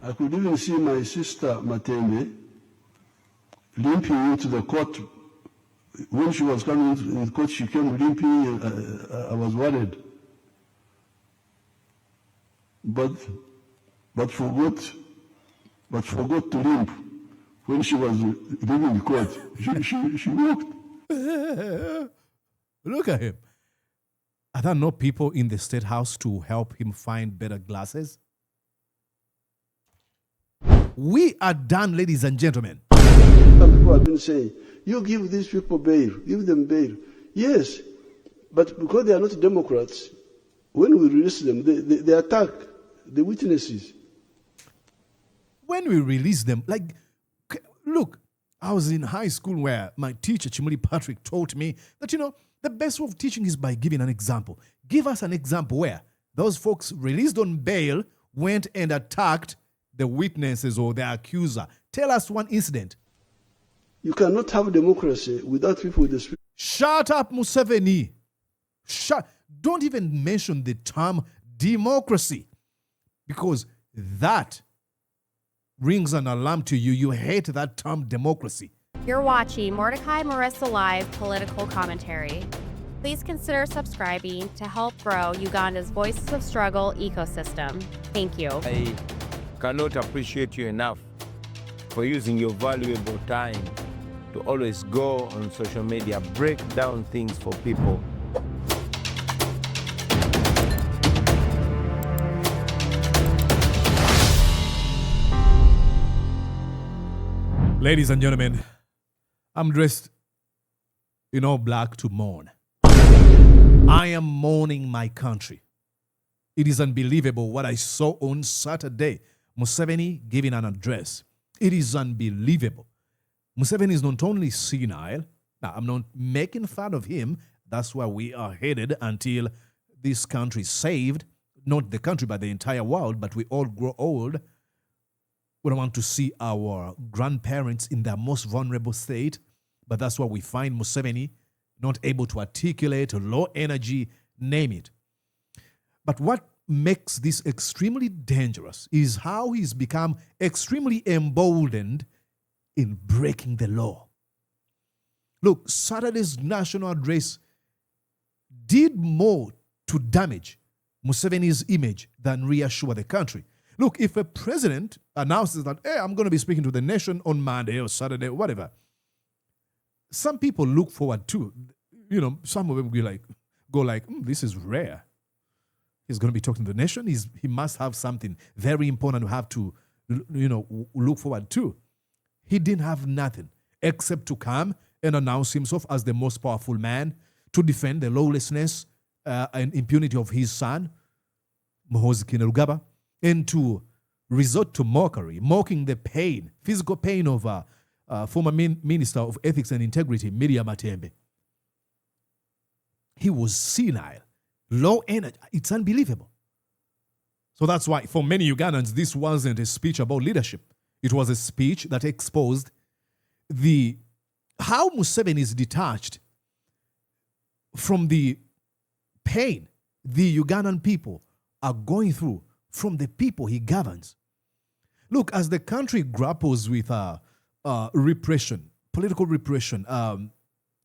I could even see my sister Matembe limping into the court. When she was coming into the court, she came limping. I was worried, but forgot to limp when she was leaving the court. She walked. Look at him. Are there no people in the State House to help him find better glasses? We are done, ladies and gentlemen. Some people have been saying, you give these people bail, give them bail. Yes, but because they are not Democrats, when we release them, they attack the witnesses. When we release them, like, look, I was in high school where my teacher, Chimuli Patrick, taught me that, the best way of teaching is by giving an example. Give us an example where those folks released on bail went and attacked the witnesses or the accuser. Tell us one incident. You cannot have democracy without people with the spirit. Shut up, Museveni. Don't even mention the term democracy, because that rings an alarm to you. You hate that term democracy. You're watching Mordecai Marissa Live Political Commentary. Please consider subscribing to help grow Uganda's Voices of Struggle ecosystem. Thank you. I cannot appreciate you enough for using your valuable time to always go on social media, break down things for people. Ladies and gentlemen, I'm dressed in all black to mourn. I am mourning my country. It is unbelievable what I saw on Saturday. Museveni giving an address. It is unbelievable. Museveni is not only senile. Now, I'm not making fun of him. That's where we are headed until this country is saved. Not the country, but the entire world. But we all grow old. We don't want to see our grandparents in their most vulnerable state. But that's why we find Museveni not able to articulate, low energy, name it. But what makes this extremely dangerous is how he's become extremely emboldened in breaking the law. Look, Saturday's national address did more to damage Museveni's image than reassure the country. Look, if a president announces that, hey, I'm going to be speaking to the nation on Monday or Saturday or whatever, some people look forward to, some of them go like, this is rare. He's going to be talking to the nation. He must have something very important to have to, look forward to. He didn't have nothing except to come and announce himself as the most powerful man to defend the lawlessness and impunity of his son, Muhoozi Kainerugaba, and to resort to mockery, mocking the pain, physical pain of former Minister of Ethics and Integrity, Miria Matembe. He was senile, low energy. It's unbelievable. So that's why, for many Ugandans, this wasn't a speech about leadership. It was a speech that exposed how Museveni is detached from the pain the Ugandan people are going through from the people he governs. Look, as the country grapples with repression, political repression,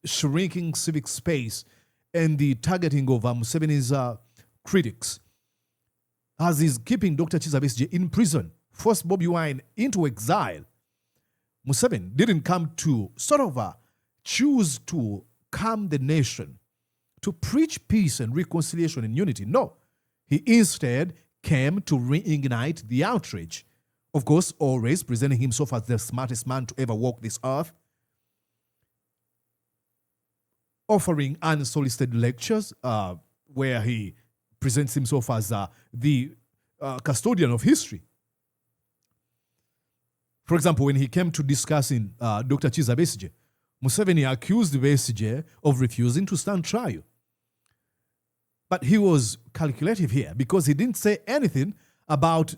shrinking civic space, and the targeting of Museveni's critics, as he's keeping Dr. Kizza Besigye in prison, forced Bobi Wine into exile, Museveni didn't come to sort of choose to calm the nation, to preach peace and reconciliation and unity. No, he instead came to reignite the outrage. Of course, always presenting himself as the smartest man to ever walk this earth, offering unsolicited lectures where he presents himself as the custodian of history. For example, when he came to discussing Dr. Kizza Besigye, Museveni accused Besigye of refusing to stand trial. But he was calculative here because he didn't say anything about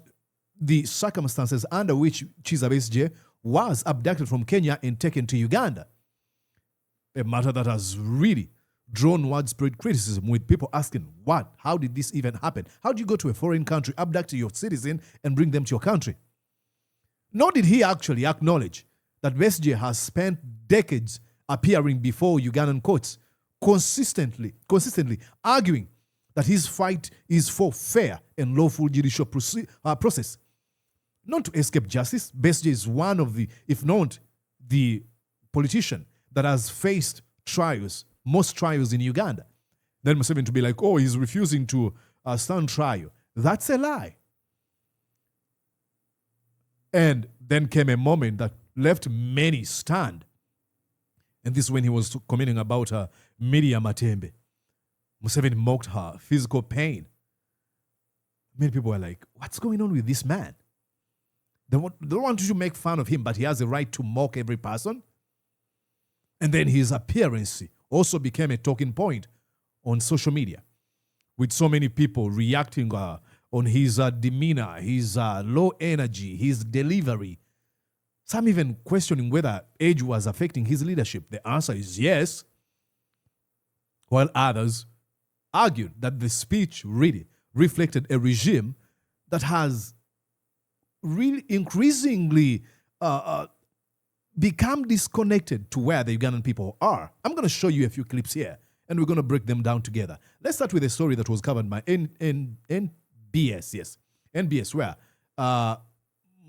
the circumstances under which Kizza Besigye was abducted from Kenya and taken to Uganda. A matter that has really drawn widespread criticism, with people asking, what? How did this even happen? How do you go to a foreign country, abduct your citizen, and bring them to your country? Nor did he actually acknowledge that Besigye has spent decades appearing before Ugandan courts, consistently arguing that his fight is for fair and lawful judicial process. Not to escape justice, Besigye is one of the, if not the politician that has faced trials, most trials in Uganda. Then Museveni to be like, oh, he's refusing to stand trial. That's a lie. And then came a moment that left many stunned. And this is when he was commenting about Miria Matembe. Museveni mocked her physical pain. Many people were like, what's going on with this man? They don't want you to make fun of him, but he has a right to mock every person. And then his appearance also became a talking point on social media, with so many people reacting on his demeanor, his low energy, his delivery. Some even questioning whether age was affecting his leadership. The answer is yes. While others argued that the speech really reflected a regime that has really increasingly become disconnected to where the Ugandan people are. I'm going to show you a few clips here, and we're going to break them down together. Let's start with a story that was covered by NBS, yes. NBS, where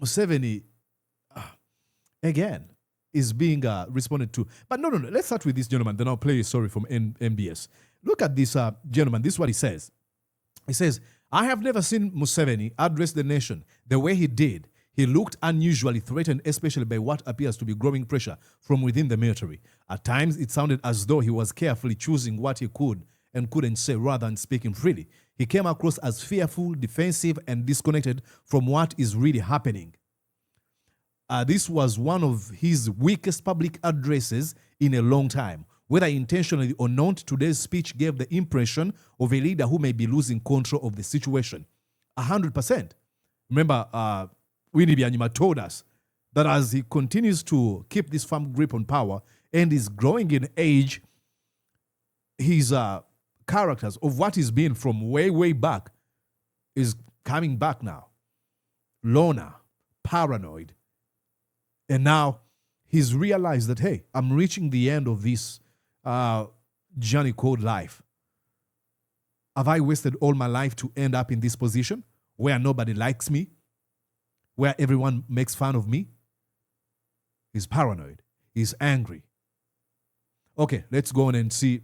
Museveni, again, is being responded to. But no. Let's start with this gentleman, then I'll play a story from NBS. Look at this gentleman. This is what he says. He says, I have never seen Museveni address the nation the way he did. He looked unusually threatened, especially by what appears to be growing pressure from within the military. At times, it sounded as though he was carefully choosing what he could and couldn't say rather than speaking freely. He came across as fearful, defensive, and disconnected from what is really happening. This was one of his weakest public addresses in a long time. Whether intentionally or not, today's speech gave the impression of a leader who may be losing control of the situation. 100%. Remember, Winnie Byanyima told us that as he continues to keep this firm grip on power and is growing in age, his characters of what he's been from way, way back is coming back now. Loner, paranoid. And now he's realized that, hey, I'm reaching the end of this journey called life. Have I wasted all my life to end up in this position where nobody likes me? Where everyone makes fun of me? He's paranoid. He's angry. Okay, let's go on and see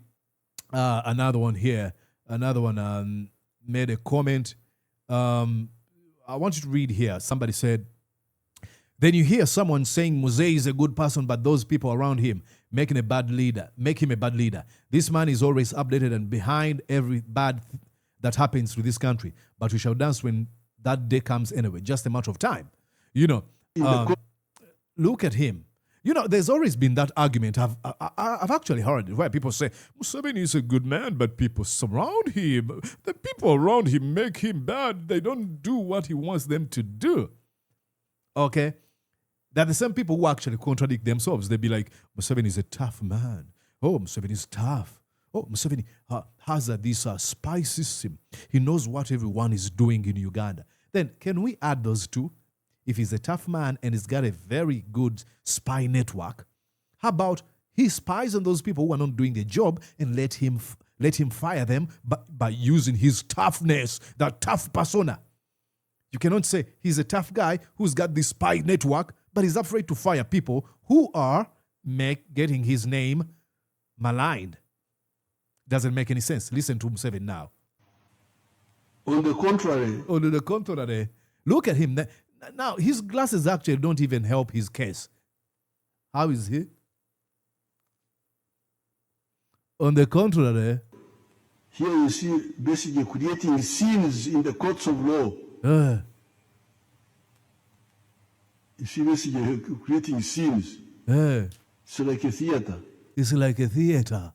another one here. Another one made a comment. I want you to read here. Somebody said, then you hear someone saying Museveni is a good person, but those people around him make him a bad leader. This man is always updated and behind every bad that happens to this country. But we shall dance when that day comes anyway, just a matter of time. You know, look at him. You know, there's always been that argument. I've actually heard it where people say, Museveni is a good man, but people surround him. The people around him make him bad. They don't do what he wants them to do. Okay? They're the same people who actually contradict themselves. They'll be like, Museveni is a tough man. Oh, Museveni is tough. Oh, Museveni has this spy system. He knows what everyone is doing in Uganda. Then can we add those two? If he's a tough man and he's got a very good spy network, how about he spies on those people who are not doing their job and let him fire them by using his toughness, that tough persona? You cannot say he's a tough guy who's got this spy network, but he's afraid to fire people who are getting his name maligned. Doesn't make any sense. Listen to Museveni now. On the contrary, look at him. Now, his glasses actually don't even help his case. How is he? On the contrary, here you see basically creating scenes in the courts of law. You see basically creating scenes. It's like a theater. It's like a theater.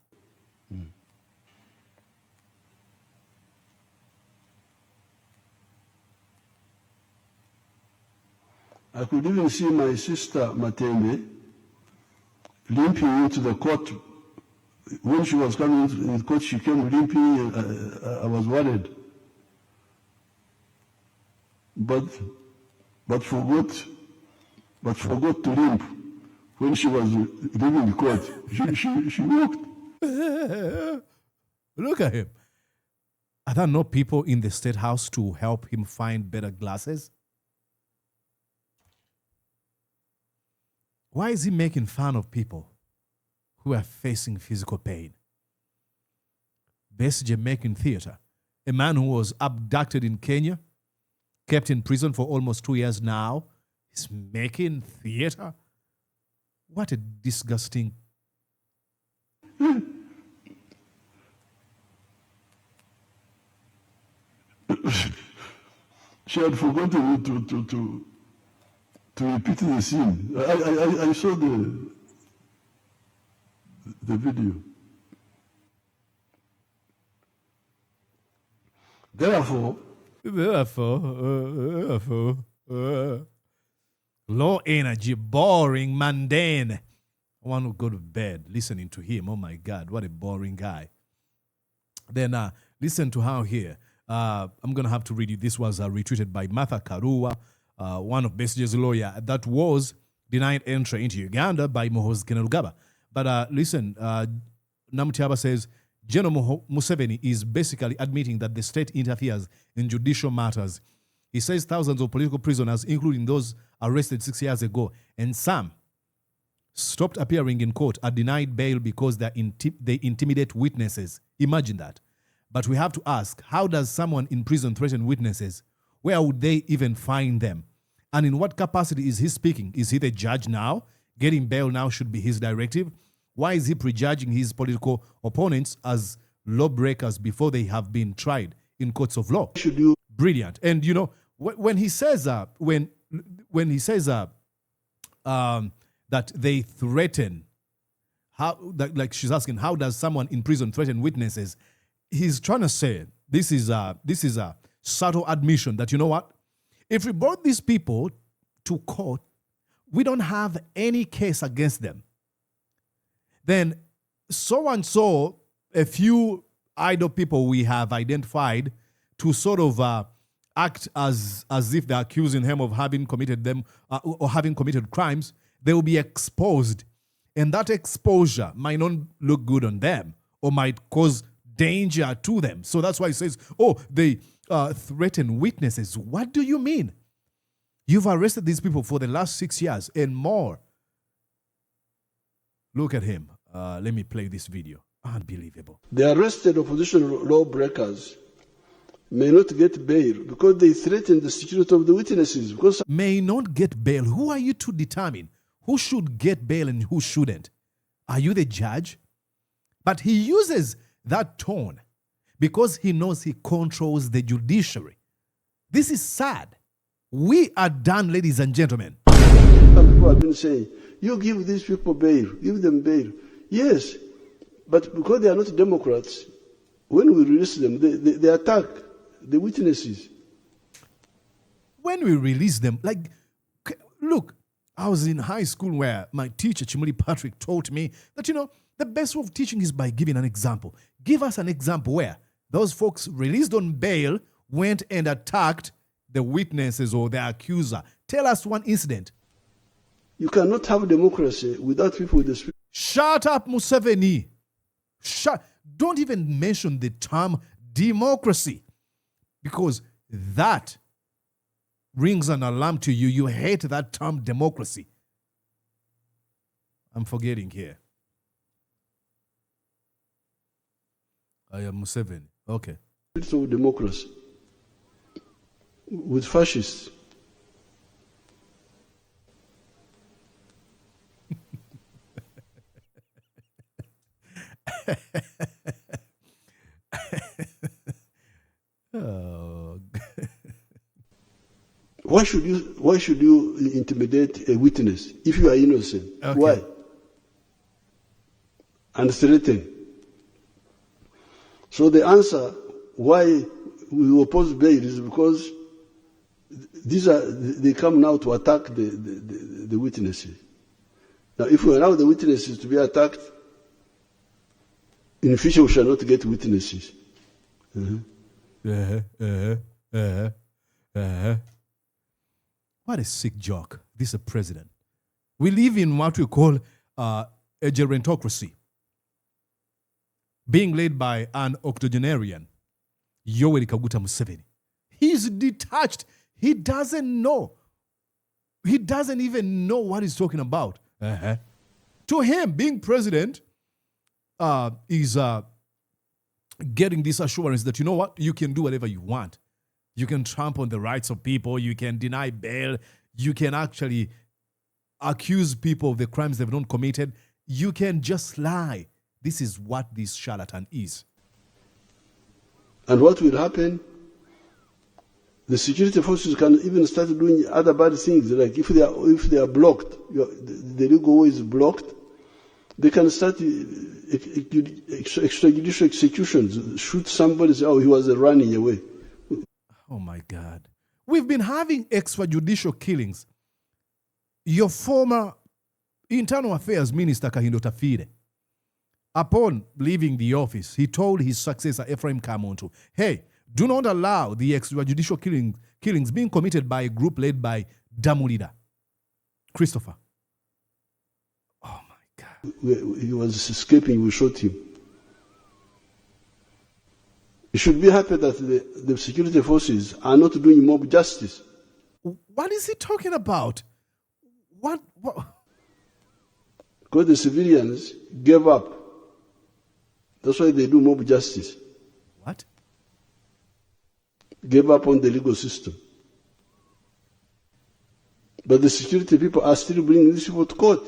I could even see my sister Matembe limping into the court. When she was coming into the court, she came limping. I was worried. But for what but forgot to limp when she was leaving the court. She walked. Look at him. Are there no people in the State House to help him find better glasses? Why is he making fun of people who are facing physical pain? Besigye making theater. A man who was abducted in Kenya, kept in prison for almost 2 years now, is making theater? What a disgusting... She had forgotten to repeat the scene. I saw the video. Therefore, low energy, boring, mundane. I want to go to bed listening to him. Oh my God, what a boring guy. Then listen to how here. I'm going to have to read you. This was retweeted by Martha Karua, one of Besigye's lawyer, that was denied entry into Uganda by Muhoozi Kainerugaba. But listen, Namutiaba says, General Museveni is basically admitting that the state interferes in judicial matters. He says thousands of political prisoners, including those arrested 6 years ago, and some stopped appearing in court, are denied bail because they intimidate witnesses. Imagine that. But we have to ask, how does someone in prison threaten witnesses? Where would they even find them? And in what capacity is he speaking? Is he the judge now? Getting bail now should be his directive. Why is he prejudging his political opponents as lawbreakers before they have been tried in courts of law? Brilliant. And you know, when he says that they threaten, like she's asking, how does someone in prison threaten witnesses? He's trying to say this is a subtle admission that, you know what, if we brought these people to court, we don't have any case against them. Then so-and-so, a few idle people we have identified to sort of act as if they're accusing him of having committed them or having committed crimes, they will be exposed. And that exposure might not look good on them or might cause danger to them. So that's why he says, oh, they threaten witnesses. What do you mean? You've arrested these people for the last 6 years and more. Look at him. Let me play this video. Unbelievable. The arrested opposition lawbreakers may not get bail because they threaten the security of the witnesses. Because may not get bail. Who are you to determine who should get bail and who shouldn't? Are you the judge? But he uses that tone because he knows he controls the judiciary. This is sad. We are done, ladies and gentlemen. Some people have been saying, you give these people bail, give them bail. Yes, but because they are not Democrats, when we release them, they attack the witnesses. When we release them, like, look, I was in high school where my teacher, Chimuli Patrick, taught me that, you know, the best way of teaching is by giving an example. Give us an example where those folks released on bail went and attacked the witnesses or the accuser. Tell us one incident. You cannot have democracy without people with the spirit. Shut up, Museveni. Don't even mention the term democracy, because that rings an alarm to you. You hate that term democracy. I'm forgetting here. I am Museveni. Okay. It's all democracy. With fascists. Oh. Why should you intimidate a witness if you are innocent? Okay. Why? And threaten. So the answer why we oppose bail is because they come now to attack the witnesses. Now, if we allow the witnesses to be attacked, in the future we shall not get witnesses. What a sick joke. This is a president. We live in what we call a gerontocracy, being led by an octogenarian, Yoweri Kaguta Museveni. He's detached. He doesn't know. He doesn't even know what he's talking about. To him, being president is getting this assurance that, you know what, you can do whatever you want. You can trample on the rights of people. You can deny bail. You can actually accuse people of the crimes they've not committed. You can just lie. This is what this charlatan is. And what will happen? The security forces can even start doing other bad things. Like if they are blocked, the legal way is blocked, they can start extrajudicial executions. Shoot somebody, say, oh, he was running away. Oh my God. We've been having extrajudicial killings. Your former Internal Affairs Minister Kahindo Tafire, upon leaving the office, he told his successor Ephraim Kamuntu, hey, do not allow the extrajudicial killings being committed by a group led by Damu leader Christopher. Oh my God. He was escaping, we shot him. You should be happy that the security forces are not doing mob justice. What is he talking about? What? Because the civilians gave up. That's why they do mob justice. What? Gave up on the legal system. But the security people are still bringing these people to court.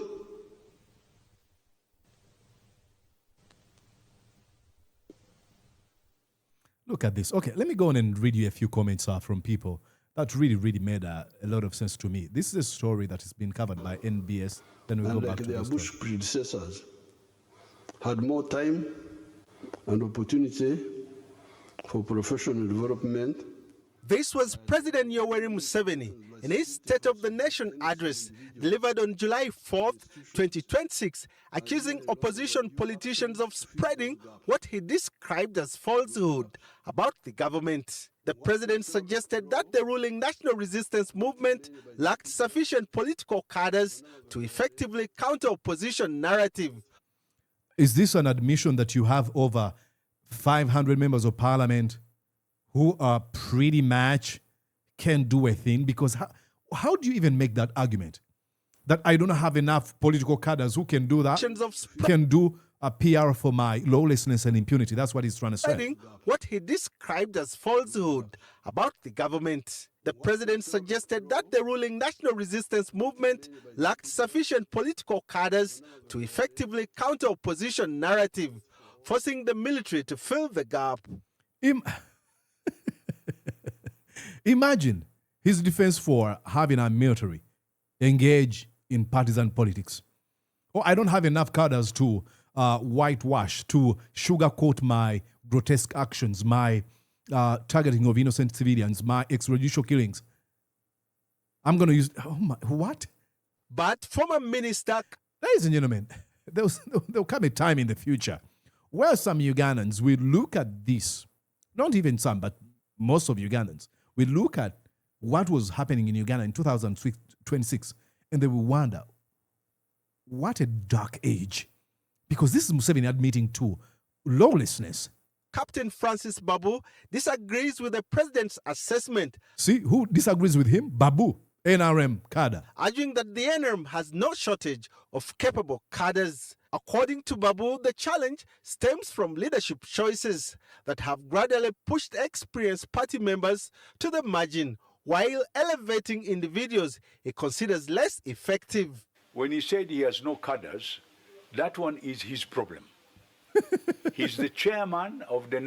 Look at this. Okay, let me go on and read you a few comments from people that really made a lot of sense to me. This is a story that has been covered by NBS. Then we'll go back to their this Bush predecessors had more time and opportunity for professional development. This was President Yoweri Museveni in his State of the Nation address delivered on July 4th, 2026, accusing opposition politicians of spreading what he described as falsehood about the government. The president suggested that the ruling National Resistance Movement lacked sufficient political cadres to effectively counter opposition narrative. Is this an admission that you have over 500 members of parliament who are pretty much can do a thing? Because how do you even make that argument? That I don't have enough political cadres who can do that, can do a PR for my lawlessness and impunity. That's what he's trying to say. What he described as falsehood about the government. The president suggested that the ruling National Resistance Movement lacked sufficient political cadres to effectively counter opposition narrative, forcing the military to fill the gap. Imagine his defense for having a military engage in partisan politics. Oh, I don't have enough cadres to whitewash, to sugarcoat my grotesque actions, my targeting of innocent civilians, my extrajudicial killings. I'm going to use, what? But former minister... Ladies and gentlemen, there'll come a time in the future where some Ugandans will look at this, not even some, but most of Ugandans, will look at what was happening in Uganda in 2026, and they will wonder, what a dark age. Because this is Museveni admitting to lawlessness. Captain Francis Babu disagrees with the president's assessment. See, who disagrees with him? Babu, NRM cadre. Arguing that the NRM has no shortage of capable cadres. According to Babu, the challenge stems from leadership choices that have gradually pushed experienced party members to the margin, while elevating individuals he considers less effective. When he said he has no cadres, that one is his problem. He's the chairman of the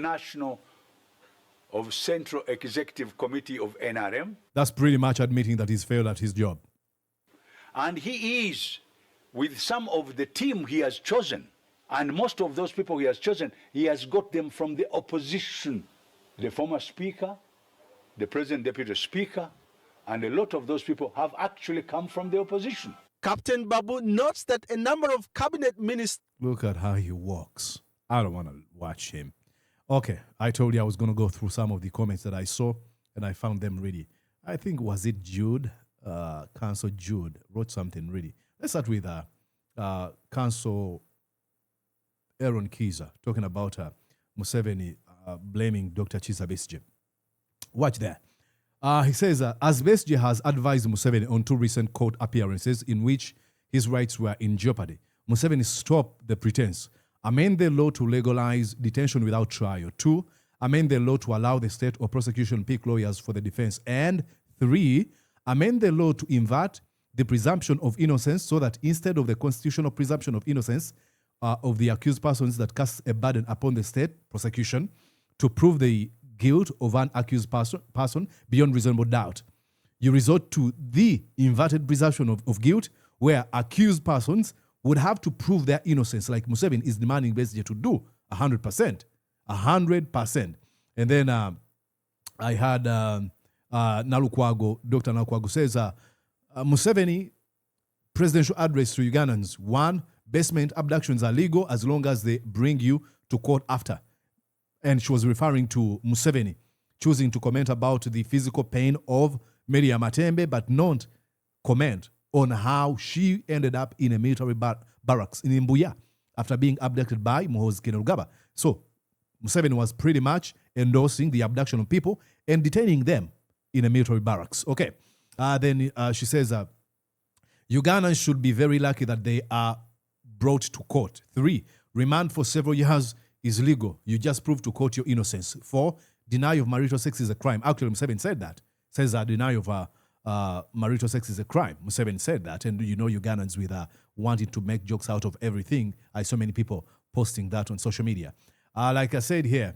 Central Executive Committee of NRM. That's pretty much admitting that he's failed at his job. And he is, with some of the team he has chosen, and most of those people he has chosen, he has got them from the opposition. The former speaker, the present deputy speaker, and a lot of those people have actually come from the opposition. Captain Babu notes that a number of cabinet ministers... Look at how he walks. I don't want to watch him. Okay, I told you I was going to go through some of the comments that I saw, and I found them really. I think, was it Jude? Council Jude wrote something really. Let's start with Council Aaron Kizza talking about Museveni blaming Dr. Kizza Besigye. Watch there. He says, as Besigye has advised Museveni on 2 recent court appearances in which his rights were in jeopardy, Museveni stopped the pretense. Amend the law to legalize detention without trial. 2, amend the law to allow the state or prosecution pick lawyers for the defense. And 3, amend the law to invert the presumption of innocence so that instead of the constitutional presumption of innocence of the accused persons that casts a burden upon the state prosecution to prove the guilt of an accused person beyond reasonable doubt, you resort to the inverted presumption of guilt where accused persons would have to prove their innocence, like Museveni is demanding Besigye to do 100%. 100%. And then I had Nalukwago, Dr. Nalukwago says, Museveni presidential address to Ugandans. 1, basement abductions are legal as long as they bring you to court after. And she was referring to Museveni choosing to comment about the physical pain of Miria Matembe, but not comment on how she ended up in a military barracks in Mbuya after being abducted by Muhoozi Kainerugaba. So Museveni was pretty much endorsing the abduction of people and detaining them in a military barracks. Okay. Then she says, Ugandans should be very lucky that they are brought to court. 3, remand for several years is legal. You just prove to court your innocence. 4, denial of marital sex is a crime. Actually, Museveni said that. Says denial of marital sex is a crime. Museveni said that. And you know Ugandans with wanting to make jokes out of everything. I saw many people posting that on social media. Like I said here,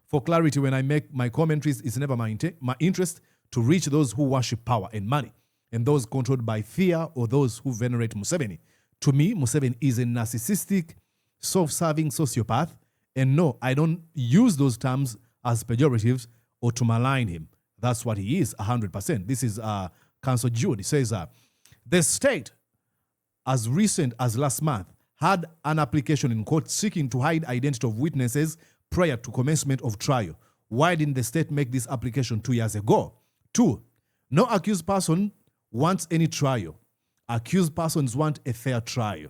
for clarity, when I make my commentaries, it's never my interest to reach those who worship power and money and those controlled by fear or those who venerate Museveni. To me, Museveni is a narcissistic, self-serving sociopath. And no, I don't use those terms as pejoratives or to malign him. That's what he is, 100%. This is Council Jude. He says, the state, as recent as last month, had an application in court seeking to hide identity of witnesses prior to commencement of trial. Why didn't the state make this application 2 years ago? 2, no accused person wants any trial. Accused persons want a fair trial.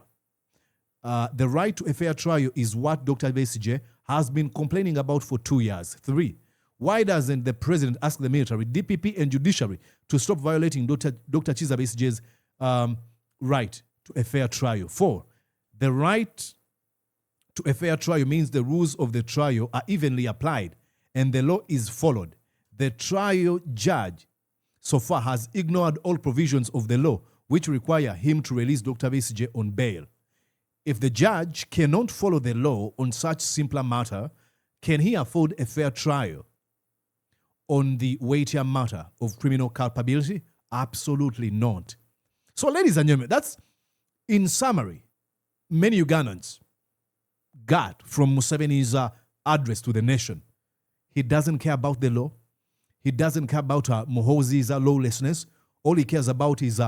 The right to a fair trial is what Dr. Besigye has been complaining about for 2 years. 3, why doesn't the president ask the military, DPP, and judiciary to stop violating Dr. Kizza Besigye's right to a fair trial? 4, the right to a fair trial means the rules of the trial are evenly applied and the law is followed. The trial judge so far has ignored all provisions of the law which require him to release Dr. Besigye on bail. If the judge cannot follow the law on such simpler matter, can he afford a fair trial on the weightier matter of criminal culpability? Absolutely not. So, ladies and gentlemen, that's, in summary, many Ugandans got from Museveni's address to the nation. He doesn't care about the law. He doesn't care about Muhoozi's lawlessness. All he cares about is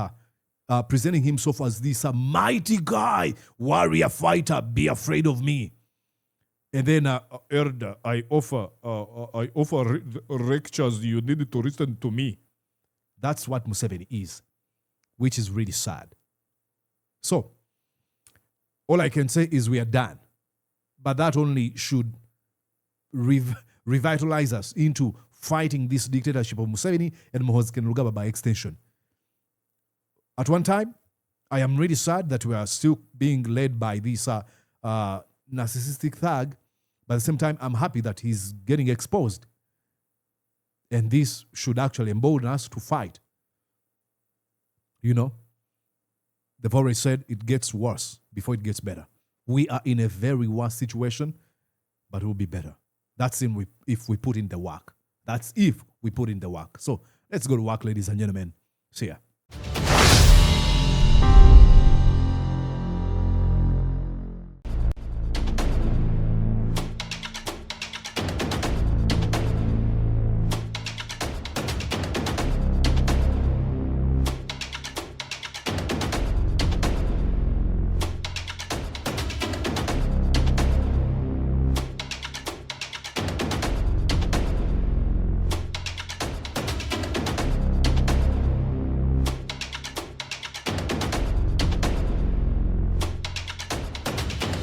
presenting himself as this mighty guy, warrior fighter, be afraid of me. And then, Elder, I offer lectures, you need to listen to me. That's what Museveni is, which is really sad. So, all I can say is we are done. But that only should revitalize us into fighting this dictatorship of Museveni and Muhoozi Kainerugaba by extension. At one time, I am really sad that we are still being led by this narcissistic thug. But at the same time, I'm happy that he's getting exposed. And this should actually embolden us to fight. You know, they've already said it gets worse before it gets better. We are in a very worse situation, but it will be better. That's if we put in the work. That's if we put in the work. So let's go to work, ladies and gentlemen. See ya.